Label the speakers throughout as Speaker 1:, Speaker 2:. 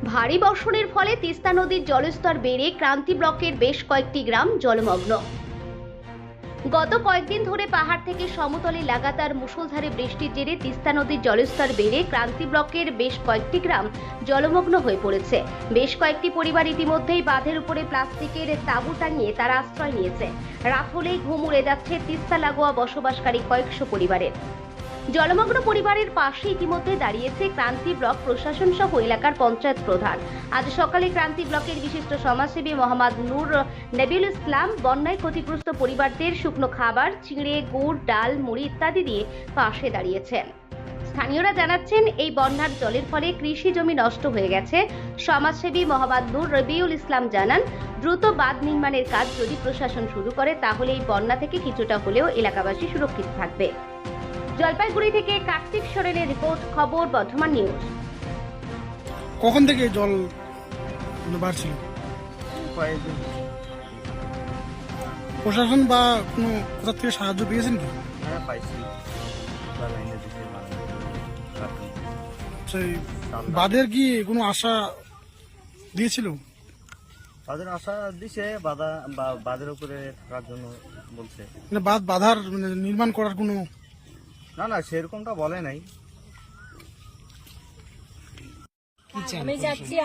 Speaker 1: ভারী বর্ষণের ফলে তিস্তা নদীর জলস্তর বেড়ে ক্রান্তি ব্লকের বেশ কয়েকটি গ্রাম জলমগ্ন। গত কয়েকদিন ধরে পাহাড় থেকে সমতলে লাগাতার মুষলধারে বৃষ্টির জেরে তিস্তা নদীর জলস্তর বেড়ে ক্রান্তি ব্লকের বেশ কয়েকটি গ্রাম জলমগ্ন হয়ে পড়েছে। বেশ কয়েকটি পরিবার ইতিমধ্যেই বাঁধের উপরে প্লাস্টিকের তাঁবু টাঙিয়ে তারা আশ্রয় নিয়েছে। রাত হলেই ঘুম উড়ে যাচ্ছে তিস্তা লাগোয়া বসবাসকারী কয়েকশো পরিবারের। জলমগ্ন পরিবারের পাশে ইতিমধ্যে দাঁড়িয়েছে ক্রান্তি ব্লক প্রশাসন সহ এলাকার পঞ্চায়েত প্রধান। আজ সকালে ক্রান্তি ব্লকের বিশিষ্ট সমাজসেবী মোহাম্মদ নূর নবীল ইসলাম বন্যায় ক্ষতিগ্রস্ত পরিবারদের শুকনো খাবার, চিঁড়ে, গুড়, ডাল, মুড়ি ইত্যাদি দিয়ে পাশে দাঁড়িয়েছেন। স্থানীয়রা জানাচ্ছেন, এই বন্যার জলের ফলে কৃষি জমি নষ্ট হয়ে গেছে। সমাজসেবী মোহাম্মদ নূর নবীল ইসলাম জানান, দ্রুত বাঁধ নির্মাণের কাজ যদি প্রশাসন শুরু করে তাহলে এই বন্যা থেকে কিছুটা হলেও এলাকাবাসী সুরক্ষিত থাকবে। জলপাইগুড়ি থেকে কার্তিক সরেনের রিপোর্ট, খবর বর্ধমান নিউজ।
Speaker 2: কখন থেকে জল বাড়ছিল? প্রশাসন বা কোনো কোথা থেকে সাহায্য পেয়েছেন কি?
Speaker 3: হ্যাঁ, পাইছি।
Speaker 2: সেই বাঁধের কি কোনো আশা দিয়েছিল?
Speaker 3: তাদের আশা দিছে বাঁধের উপরে থাকার জন্য বলছে।
Speaker 2: মানে বাঁধ বাঁধার মানে নির্মাণ করার কোনো?
Speaker 3: না, সেরকমটা বলে নাই।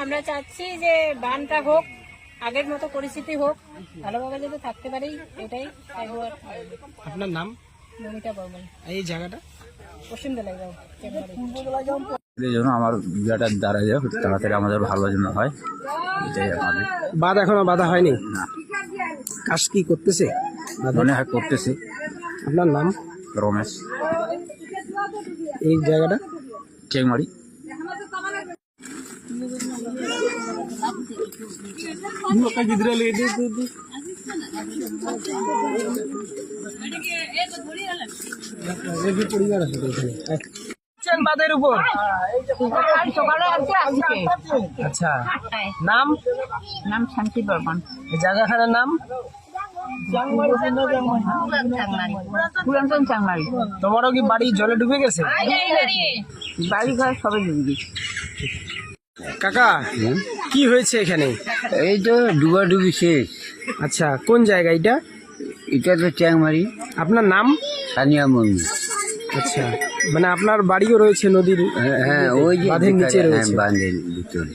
Speaker 4: আমরা চাচ্ছি যে বানটা হোক, আগের মতো পরিস্থিতি হোক, ভালোভাবে যাতে থাকতে পারি, এটাই।
Speaker 5: আপনার নাম?
Speaker 4: মমিতা বর্মন।
Speaker 5: এই জায়গাটা
Speaker 4: পশ্চিম বেলাগাঁও।
Speaker 6: এই জন্য আমার বিয়াটার দ্বারা যায় তাড়াতাড়ি আমাদের ভালো জন্য হয়, এটাই আমাদের।
Speaker 5: বাঁধ এখনো বাঁধা হয়নি?
Speaker 6: না।
Speaker 5: কাজ কি করতেছে?
Speaker 6: মনে হয় করতেছি।
Speaker 5: আপনার নাম?
Speaker 6: রমেশ।
Speaker 5: এই জায়গাটা?
Speaker 6: চেংমারি।
Speaker 5: পরিবার আছে এখানে বাঁধের উপর? আচ্ছা, নাম?
Speaker 7: নাম শান্তি বর্মন।
Speaker 5: এই জায়গাখানের নাম?
Speaker 7: পুরাতন চাংমারি।
Speaker 5: তোমারও কি বাড়ি জলে ডুবে গেছে?
Speaker 7: বাড়ি ঘর সবে ডুবে গেছে।
Speaker 5: কাকা, কি হয়েছে এখানে?
Speaker 6: এই তো ডুবাডুবি শেষ।
Speaker 5: আচ্ছা, কোন জায়গা এটা?
Speaker 6: এটা তো চ্যাংমারি।
Speaker 5: আপনার নাম?
Speaker 6: সানিয়া মন্দির।
Speaker 5: আচ্ছা, মানে আপনার বাড়িও রয়েছে নদীর?
Speaker 6: হ্যাঁ, ওই যে
Speaker 5: বাঁধের নিচে রয়েছে।
Speaker 6: বাঁধের ভিতরে।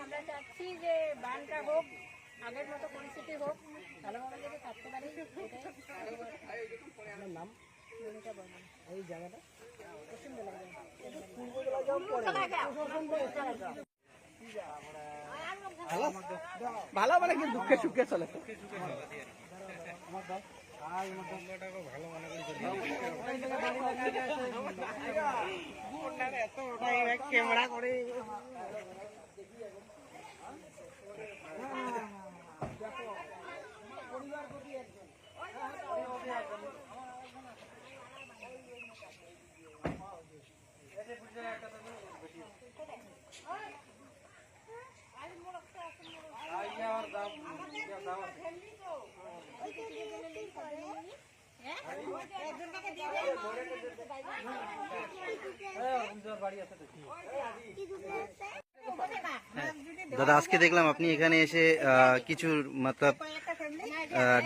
Speaker 4: আমরা চাচ্ছি যে বানটা হোক, আগের মতো পরিস্থিতি হোক, ভালোভাবে যাতে থাকতে পারি, এটাই।
Speaker 5: নাম?
Speaker 4: মমিতা বর্মন।
Speaker 5: এই জায়গাটা?
Speaker 4: পশ্চিম বেলাগাঁও।
Speaker 5: ভালো মানে কি দুঃখে সুখে চলে? ক্যামেরা করে
Speaker 3: দাদা, আজকে দেখলাম আপনি এখানে এসে কিছু মতলব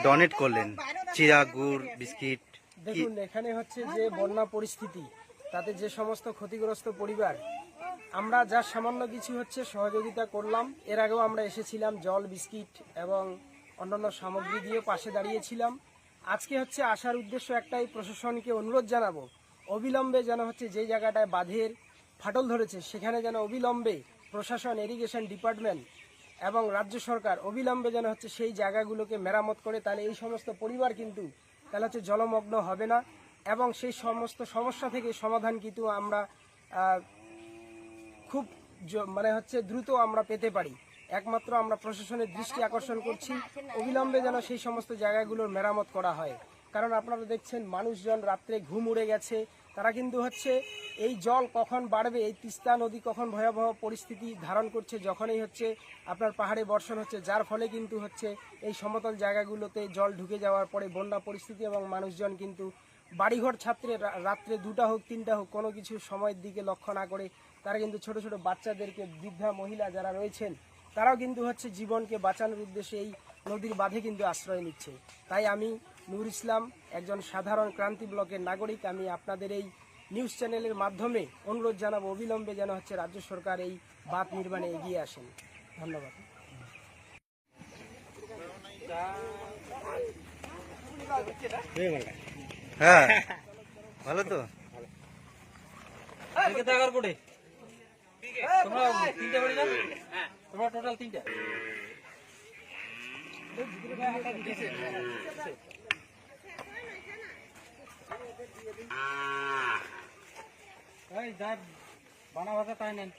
Speaker 3: ডোনেট করলেন, চিরা, গুড়, বিস্কিট।
Speaker 5: দেখুন, এখানে হচ্ছে যে বন্যা পরিস্থিতি, তাতে যে সমস্ত ক্ষতিগ্রস্ত পরিবার, আমরা যা সামান্য কিছু হচ্ছে সহযোগিতা করলাম। এর আগেও আমরা এসেছিলাম, জল, বিস্কিট এবং অন্যান্য সামগ্রী দিয়ে পাশে দাঁড়িয়েছিলাম। আজকে হচ্ছে আসার উদ্দেশ্য একটাই, প্রশাসনকে অনুরোধ জানাবো অবিলম্বে যেন হচ্ছে যে জায়গাটায় বাঁধের ফাটল ধরেছে সেখানে যেন অবিলম্বে প্রশাসন, ইরিগেশন ডিপার্টমেন্ট এবং রাজ্য সরকার অবিলম্বে যেন হচ্ছে সেই জায়গাগুলোকে মেরামত করে, তাহলে এই সমস্ত পরিবার কিন্তু তাহলে হচ্ছে জলমগ্ন হবে না এবং সেই সমস্ত সমস্যা থেকে সমাধান কিন্তু আমরা খুব মানে হচ্ছে দ্রুত আমরা পেতে পারি। একমাত্র আমরা প্রশাসনের দৃষ্টি আকর্ষণ করছি, অবিলম্বে যেন সেই সমস্ত জায়গাগুলোর মেরামত করা হয়। কারণ আপনারা দেখছেন মানুষজন রাত্রে ঘুম উড়ে গেছে, তারা কিন্তু হচ্ছে এই জল কখন বাড়বে, এই তিস্তা নদী কখন ভয়াবহ পরিস্থিতি ধারণ করছে, যখনই হচ্ছে আপনার পাহাড়ে বর্ষণ হচ্ছে, যার ফলে কিন্তু হচ্ছে এই সমতল জায়গাগুলোতে জল ঢুকে যাওয়ার পরে বন্যা পরিস্থিতি এবং মানুষজন কিন্তু বাড়িঘর ছাত্রে রাত্রে 2টা হোক 3টা হোক কোনো কিছু সময়ের দিকে লক্ষ্য না করে তারা কিন্তু ছোট ছোট বাচ্চাদেরকে, বৃদ্ধা মহিলা যারা রয়েছেন তারাও কিন্তু হচ্ছে জীবনকে বাঁচানোর উদ্দেশ্যে এই নদীর বাঁধে কিন্তু আশ্রয় নিচ্ছে। তাই আমি নূর ইসলাম, একজন সাধারণ ক্রান্তি ব্লকের নাগরিক, আমি আপনাদের এই নিউজ চ্যানেলের মাধ্যমে অনুরোধ জানাবো অবিলম্বে যেন হচ্ছে রাজ্য সরকার এই বাঁধ নির্মাণে এগিয়ে আসেন। ধন্যবাদ।
Speaker 3: হ্যাঁ, ভালো তো।
Speaker 5: বানা ভাষা তাই নেন।